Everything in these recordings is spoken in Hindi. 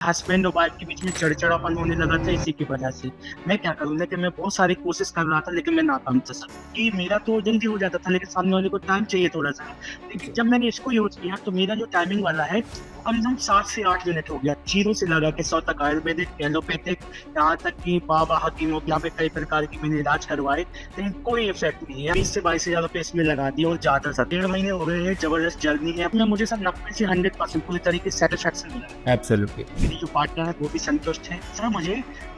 हस्बैंड और वाइफ के बीच में चिड़चिड़ापन होने लगा था इसी की वजह से। मैं क्या करूँ, लेकिन मैं बहुत सारी कोशिश कर रहा था, लेकिन मैं नाकाम था सर। कि मेरा तो जल्दी हो जाता था, लेकिन सामने वाले को टाइम चाहिए थोड़ा-सा। लेकिन जब मैंने इसको यूज़ किया तो मेरा जो टाइमिंग वाला है, वो कम से कम 7 से 8 मिनट हो गया। 0 से लगा के 100 तक आयुर्वेदिक, एलोपैथिक, यहाँ तक कि बाबा हकीमों के यहाँ पे कई प्रकार के मैंने इलाज करवाए, लेकिन कोई इफ़ेक्ट नहीं है। 20 से 22 हज़ार रुपए इसमें लगा दिए और ज़्यादा सर। 1.5 महीने हो गए हैं, ज़बरदस्त जर्नी है। अब मुझे सर 90 से 100% पूरी तरीके से सैटिस्फैक्शन मिला है। एब्सोल्युटली। मेरी जो पार्टनर है वो भी संतुष्ट है। सर मुझे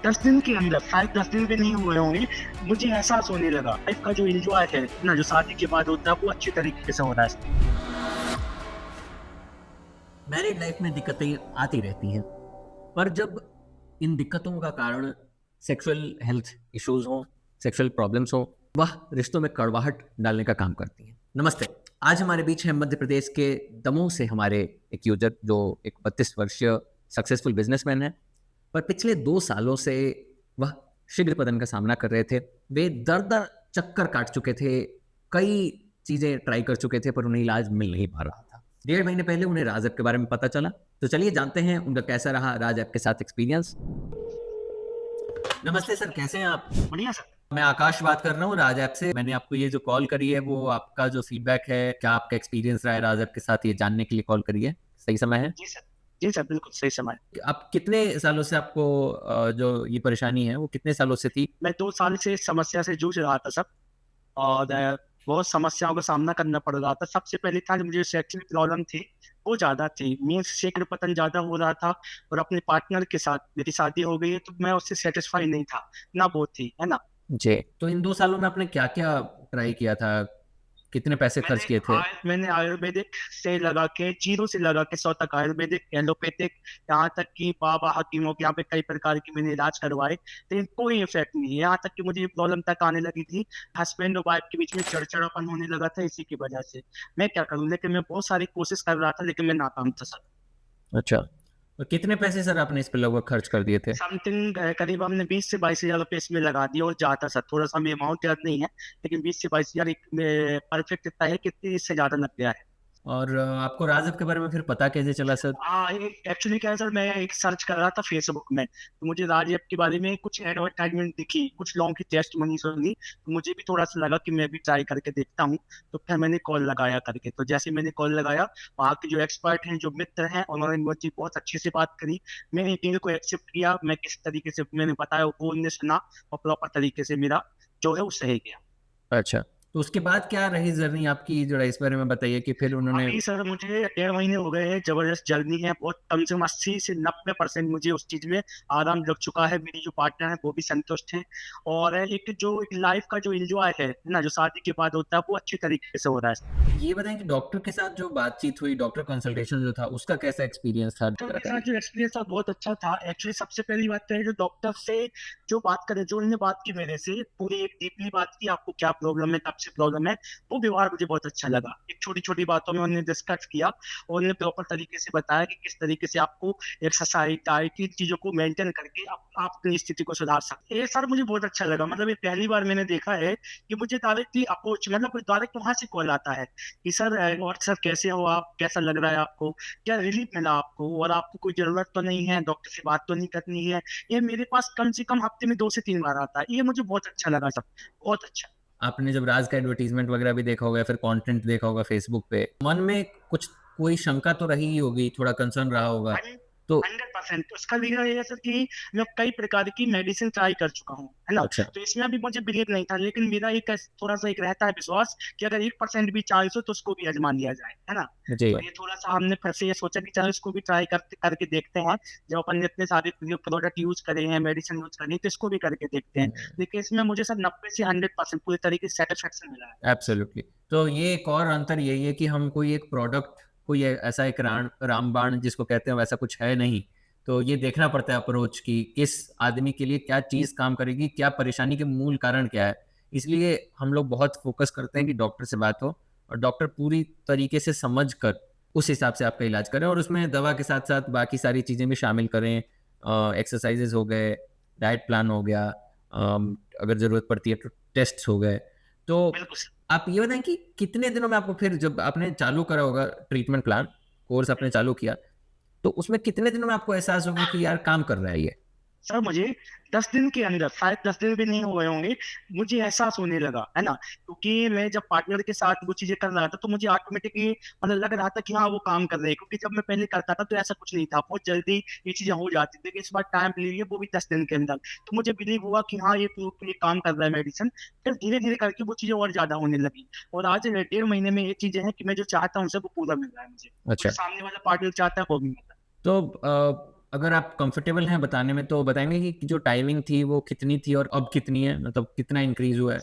10 दिन के अंदर, शायद 10 दिन भी नहीं हुए होंगे, मुझे एहसास होने लगा लाइफ का जो एन्जॉय है ना, जो शादी के बाद होता है, वो अच्छी तरीके से हो रहा है। मैरिड लाइफ में दिक्कतें आती रहती हैं, पर जब इन दिक्कतों का कारण सेक्सुअल हेल्थ इश्यूज हों, सेक्सुअल प्रॉब्लम्स हों, वह रिश्तों में कड़वाहट डालने का काम करती हैं। नमस्ते। आज हमारे बीच है मध्य प्रदेश के दमोह से हमारे एक यूजर जो एक 32 वर्षीय सक्सेसफुल बिजनेसमैन है, पर पिछले 2 सालों से वह शीघ्र पतन का सामना कर रहे थे। वे दर-दर चक्कर काट चुके थे, कई चीज़ें ट्राई कर चुके थे, पर उन्हें इलाज मिल नहीं पा रहा था। 1.5 महीने पहले उन्हें राज ऐप के बारे में पता चला, तो चलिए जानते हैं उनका कैसा रहा राज ऐप के साथ एक्सपीरियंस। नमस्ते सर, कैसे हैं आप? बढ़िया सर। मैं आकाश बात कर रहा हूँ राज ऐप से। मैंने आपको ये जो कॉल करी है, वो आपका जो फीडबैक है, क्या आपका एक्सपीरियंस रहा है राज ऐप के साथ, ये जानने के लिए कॉल करी है। सही समय है? जी सर। जी सर, बिल्कुल सही समय। आप कितने सालों से आपको जो ये परेशानी है, वो कितने सालों से थी? मैं 2 साल से इस समस्या से जूझ रहा था सर, और बहुत समस्याओं का सामना करना पड़ रहा था। सबसे पहले था जो मुझे शैक्षणिक प्रॉब्लम थी, वो ज़्यादा थी। मीन्स शीघ्र-पतन ज़्यादा हो रहा था, और अपने पार्टनर के साथ मेरी शादी हो गई है, तो मैं उससे सैटिस्फाई नहीं था, ना वो थी, है ना? जी। तो इन 2 सालों में आपने क्या-क्या ट्राई किया था? कितने पैसे खर्च किए थे? मैंने आयुर्वेदिक से लगा के, 0 से लगा के 100 तक आयुर्वेदिक, एलोपैथिक, यहाँ तक कि बाबा हकीमों के यहाँ पे कई प्रकार के मैंने इलाज करवाए, लेकिन कोई इफ़ेक्ट नहीं है। यहाँ तक कि मुझे ये प्रॉब्लम तक आने लगी थी, हस्बैंड और वाइफ के बीच में चिड़चिड़ापन होने लगा था इसी की वजह से। मैं क्या करूँ, लेकिन मैं बहुत सारी कोशिश कर रहा था, लेकिन मैं नाकाम था सर। अच्छा। और कितने पैसे सर आपने इस पे लगभग खर्च कर दिए थे? समथिंग करीब हमने 20 से 22 हज़ार रुपए इसमें लगा दिए और ज़्यादा सर, थोड़ा-सा हमें अमाउंट याद नहीं है, लेकिन 20 से 22 हज़ार एक में परफेक्ट इतना है कि इससे ज़्यादा लग गया है। और आपको राज ऐप के बारे में फिर पता कैसे चला सर? हाँ, ये एक्चुअली क्या है सर, मैं एक सर्च कर रहा था फेसबुक में, तो मुझे राज ऐप के बारे में कुछ एडवर्टाइज़मेंट दिखी, कुछ लोगों की टेस्टिमोनी सुनी, तो मुझे भी थोड़ा-सा लगा कि मैं भी ट्राई करके देखता हूँ, तो फिर मैंने कॉल लगाया करके। तो जैसे ही मैंने कॉल लगाया, वहाँ के जो एक्सपर्ट हैं, जो मित्र हैं, उन्होंने मुझे बहुत अच्छे से बात करी। मैंने डील को एक्सेप्ट किया, मैं किस तरीके से मैंने बताया वो उन्होंने सुना, और प्रॉपर तरीके से मेरा जो है वो सही गया। अच्छा। तो उसके बाद क्या रही जर्नी आपकी, ज़रा इस बारे में बताइए कि फिर उन्होंने। अभी सर मुझे 1.5 महीने हो गए हैं, ज़बरदस्त जर्नी है, बहुत कम से कम 80 से 90% मुझे उस चीज़ में आराम लग चुका है। मेरी जो पार्टनर है वो भी संतुष्ट हैं, और एक जो एक लाइफ़ का जो एन्जॉय है ना, जो शादी के बाद होता है, वो अच्छी तरीके से हो रहा है। ये बताएँ कि डॉक्टर के साथ जो बातचीत हुई, डॉक्टर कंसल्टेशन जो था, उसका कैसा एक्सपीरियंस था? डॉक्टर ज़रा के साथ बताइए। जो एक्सपीरियंस था बहुत अच्छा था। एक्चुअली सबसे पहली बात तो है, जो डॉक्टर से जो बात करें, जो उन्होंने बात की मेरे से, पूरी एक डीपली बात की, आपको क्या प्रॉब्लम है, कब से प्रॉब्लम है, वो व्यवहार मुझे बहुत अच्छा लगा। एक छोटी-छोटी बातों में उन्होंने डिस्कस किया, और उन्होंने प्रॉपर तरीके से बताया कि किस तरीके से आपको एक्सरसाइज, डाइट, इन चीज़ों को मेंटेन करके आप अपनी स्थिति को सुधार सकते हैं। ये सर मुझे बहुत अच्छा लगा। मतलब ये पहली बार मैंने देखा है कि मुझे डायरेक्टली अप्रोच, मतलब डायरेक्ट वहाँ से कॉल आता है कि सर और सर कैसे हो आप? कैसा लग रहा है आपको? क्या रिलीफ मिला आपको, और आपको कोई ज़रूरत तो नहीं है, डॉक्टर से बात तो नहीं करनी है। ये मेरे पास कम से कम हफ्ते में 2 से 3 बार आता है। ये मुझे बहुत अच्छा लगा सर, बहुत अच्छा। आपने जब राज का एडवर्टाइज़मेंट वगैरह भी देखा होगा या फिर कंटेंट देखा होगा फेसबुक पे, मन में कुछ कोई शंका तो रही ही होगी, थोड़ा कंसर्न रहा होगा। हन तो 100% उसका रीज़न ये है सर कि मैं कई प्रकार की मेडिसिन ट्राई कर चुका हूँ, है ना? अच्छा। तो इसमें भी मुझे बिलीव नहीं था, लेकिन मेरा एक थोड़ा-सा एक रहता है विश्वास कि अगर 1% भी चांस हो तो उसको भी आज़मा लिया जाए, है ना? जी। तो ये थोड़ा-सा हमने फिर से ये सोचा कि चलो इसको भी ट्राई करते करके देखते हैं। जब अपन ने इतने सारे जो प्रोडक्ट यूज़ करे हैं, मेडिसिन यूज़ करी है, तो इसको भी करके देखते हैं। हुँ। देखिए इसमें मुझे सर 90 से 100% पूरी तरीके से सैटिस्फैक्शन मिला है। एब्सोल्युटली। तो ये एक और अंतर यही है कि हम कोई एक प्रोडक्ट, कोई ऐसा एक रामबाण जिसको कहते हैं, वैसा कुछ है नहीं। तो ये देखना पड़ता है अप्रोच कि किस आदमी के लिए क्या चीज़ काम करेगी, क्या परेशानी के मूल कारण क्या है। इसलिए हम लोग बहुत फ़ोकस करते हैं कि डॉक्टर से बात हो और डॉक्टर पूरी तरीके से समझ कर उस हिसाब से आपका इलाज करें और उसमें दवा के साथ-साथ बाकी सारी चीज़ें भी शामिल करें। एक्सरसाइज़ेज़ हो गए, डाइट प्लान हो गया, अगर ज़रूरत पड़ती है तो टेस्ट्स हो गए। तो बिल्कुल सर। आप ये बताएँ कि कितने दिनों में आपको फिर जब आपने चालू करा होगा ट्रीटमेंट प्लान, कोर्स आपने चालू किया, तो उसमें कितने दिन में आपको एहसास होगा कि यार काम कर रहा है ये? सर मुझे 10 दिन के अंदर, शायद 10 दिन भी नहीं हुए होंगे, मुझे एहसास होने लगा, है ना? क्योंकि मैं जब पार्टनर के साथ वो चीज़ें कर रहा था, तो मुझे ऑटोमेटिकली मतलब लग रहा था कि हाँ, वो काम कर रहे हैं। क्योंकि जब मैं पहले करता था, तो ऐसा कुछ नहीं था, बहुत जल्दी ये चीज़ें हो जाती थी। लेकिन इस बार टाइम ले लिए, वो भी 10 दिन के अंदर। तो मुझे बिलीव हुआ कि हाँ, ये ये काम कर रहा है मेडिसिन। फिर धीरे-धीरे करके वो चीज़ें और ज़्यादा होने लगी और आज 1.5 महीने में ये चीज़ें हैं कि मैं जो चाहता हूँ, सब वो पूरा मिल रहा है मुझे। अच्छा। जो सामने वाला पार्टनर चाहता है, वो भी मिल रहा है। तो अगर आप कंफर्टेबल हैं बताने में तो बताएँगे कि जो टाइमिंग थी वो कितनी थी और अब कितनी है? मतलब कितना इंक्रीज़ हुआ है?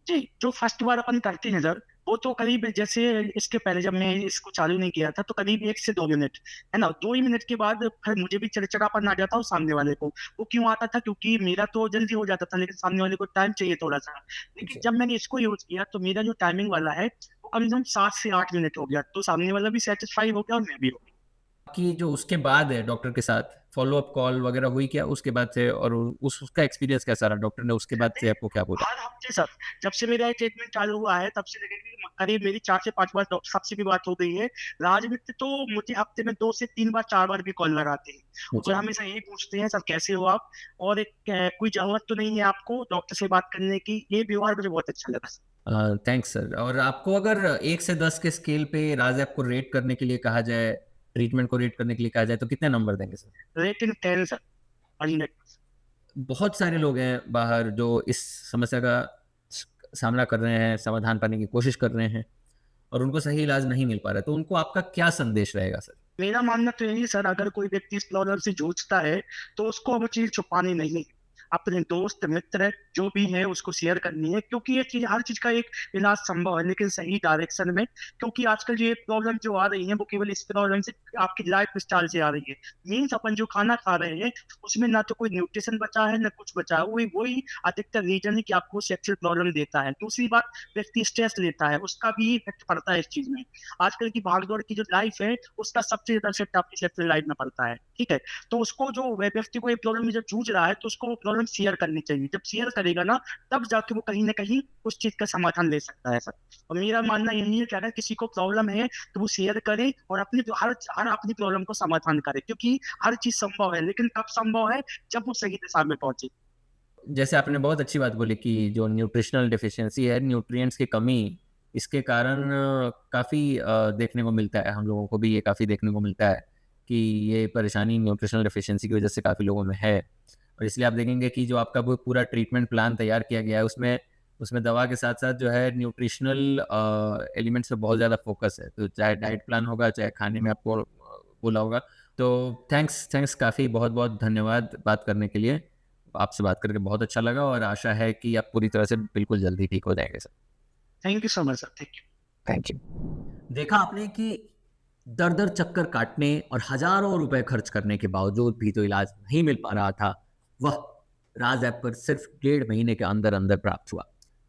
जी, जो फर्स्ट बार अपन करते हैं सर, वो तो करीब जैसे इसके पहले जब मैं इसको चालू नहीं किया था, तो करीब 1 से 2 मिनट, है ना? 2 ही मिनट के बाद फिर मुझे भी चिड़चिड़ापन आ जाता और सामने वाले को। वो क्यों आता था? क्योंकि मेरा तो जल्दी हो जाता था, लेकिन सामने वाले को टाइम चाहिए थोड़ा-सा। लेकिन जी। जब मैंने इसको यूज़ किया, तो मेरा जो टाइमिंग वाला है, वो कम से कम 7 से 8 मिनट हो गया। तो सामने वाला भी सैटिस्फाई हो गया और मैं भी हो गया। कि जो उसके बाद है डॉक्टर के साथ फ़ॉलो-अप कॉल वगैरह हुई क्या उसके बाद से और उसका एक्सपीरियंस कैसा रहा? डॉक्टर ने उसके बाद से आपको क्या बोला? हर हफ्ते सर, जब से मेरा ये ट्रीटमेंट चालू हुआ है, तब से लेके के करीब मेरी 4 से 5 बार डॉक्टर साहब से भी बात हो गई है। राजमित्र तो मुझे हफ्ते में 2 से 3 बार, 4 बार भी कॉल लगाते हैं और अच्छा। हमेशा यही पूछते हैं, "सर कैसे हो आप? और एक कोई ज़रूरत तो नहीं है आपको डॉक्टर से बात करने की?" ये व्यवहार मुझे बहुत अच्छा लगा सर। थैंक्स सर और आपको अगर 1 से 10 के स्केल पे राज़ ऐप को रेट करने के लिए कहा जाए, ट्रीटमेंट को रेट करने के लिए कहा जाए तो कितने नंबर देंगे सर? Rating 10 sir, 100। बहुत सारे लोग हैं बाहर जो इस समस्या का स सामना कर रहे हैं, समाधान पाने की कोशिश कर रहे हैं और उनको सही इलाज नहीं मिल पा रहा है, तो उनको आपका क्या संदेश रहेगा सर? मेरा मानना तो यही है सर, अगर कोई व्यक्ति इस प्रॉब्लम से जूझता है, तो उसको वो चीज़ छुपानी नहीं है। अपने दोस्त, मित्र जो भी है उसको शेयर करनी है, क्योंकि ये चीज़, हर चीज़ का एक इलाज संभव है, लेकिन सही डायरेक्शन में। क्योंकि आजकल ये प्रॉब्लम जो आ रही है, वो केवल इस प्रॉब्लम से, आपकी लाइफ़स्टाइल से आ रही है। मीन्स अपन जो खाना खा रहे हैं, उसमें ना तो कोई न्यूट्रिशन बचा है, ना कुछ बचा है। वही वही अधिकतर रीज़न है कि आपको सेक्सुअल प्रॉब्लम देता है। दूसरी बात, व्यक्ति स्ट्रेस लेता है, उसका भी इफ़ेक्ट पड़ता है इस चीज़ में। आजकल की भाग-दौड़ की जो लाइफ़ है, उसका सबसे ज़्यादा इफ़ेक्ट आपकी सेक्सुअल लाइफ़ में पड़ता है, ठीक है? तो उसको, जो व्यक्ति को ये प्रॉब्लम में जो जूझ रहा है, तो उसको वो प्रॉब्लम शेयर करनी चाहिए। जब शेयर करेगा ना, तब जाके वो कहीं न कहीं उस चीज़ का समाधान ले सकता है सर। और मेरा मानना यही है कि अगर किसी को प्रॉब्लम है, तो वो शेयर करे और अपनी जो हर हर अपनी प्रॉब्लम को समाधान करे, क्योंकि हर चीज़ संभव है, लेकिन कब संभव है? जब वो सही दिशा में पहुँचे। जैसे आपने बहुत अच्छी बात बोली कि जो न्यूट्रिशनल डेफिशिएंसी है, न्यूट्रिएंट्स की कमी, इसके कारण काफ़ी देखने को मिलता है, हम लोगों को भी ये काफ़ी देखने को मिलता है कि ये परेशानी न्यूट्रिशनल डेफिशिएंसी की वजह से काफ़ी लोगों में है। और इसलिए आप देखेंगे कि जो आपका वो पूरा ट्रीटमेंट प्लान तैयार किया गया है, उसमें उसमें दवा के साथ-साथ जो है न्यूट्रिशनल एलिमेंट्स पे बहुत ज़्यादा फ़ोकस है। तो चाहे डाइट प्लान होगा, चाहे खाने में आपको बोला होगा। तो थैंक्स थैंक्स काफ़ी बहुत-बहुत धन्यवाद बात करने के लिए। आपसे बात करके बहुत अच्छा लगा और आशा है कि आप पूरी तरह से बिल्कुल जल्दी ठीक हो जाएँगे sir. Thank you so much sir. Thank you. Thank you. देखा आपने कि दर-दर चक्कर काटने और हज़ारों रुपए खर्च करने के बावजूद भी तो इलाज नहीं मिल पा रहा था, वह राज़ ऐप पर सिर्फ़ 1.5 महीने के अंदर-अंदर प्राप्त हुआ।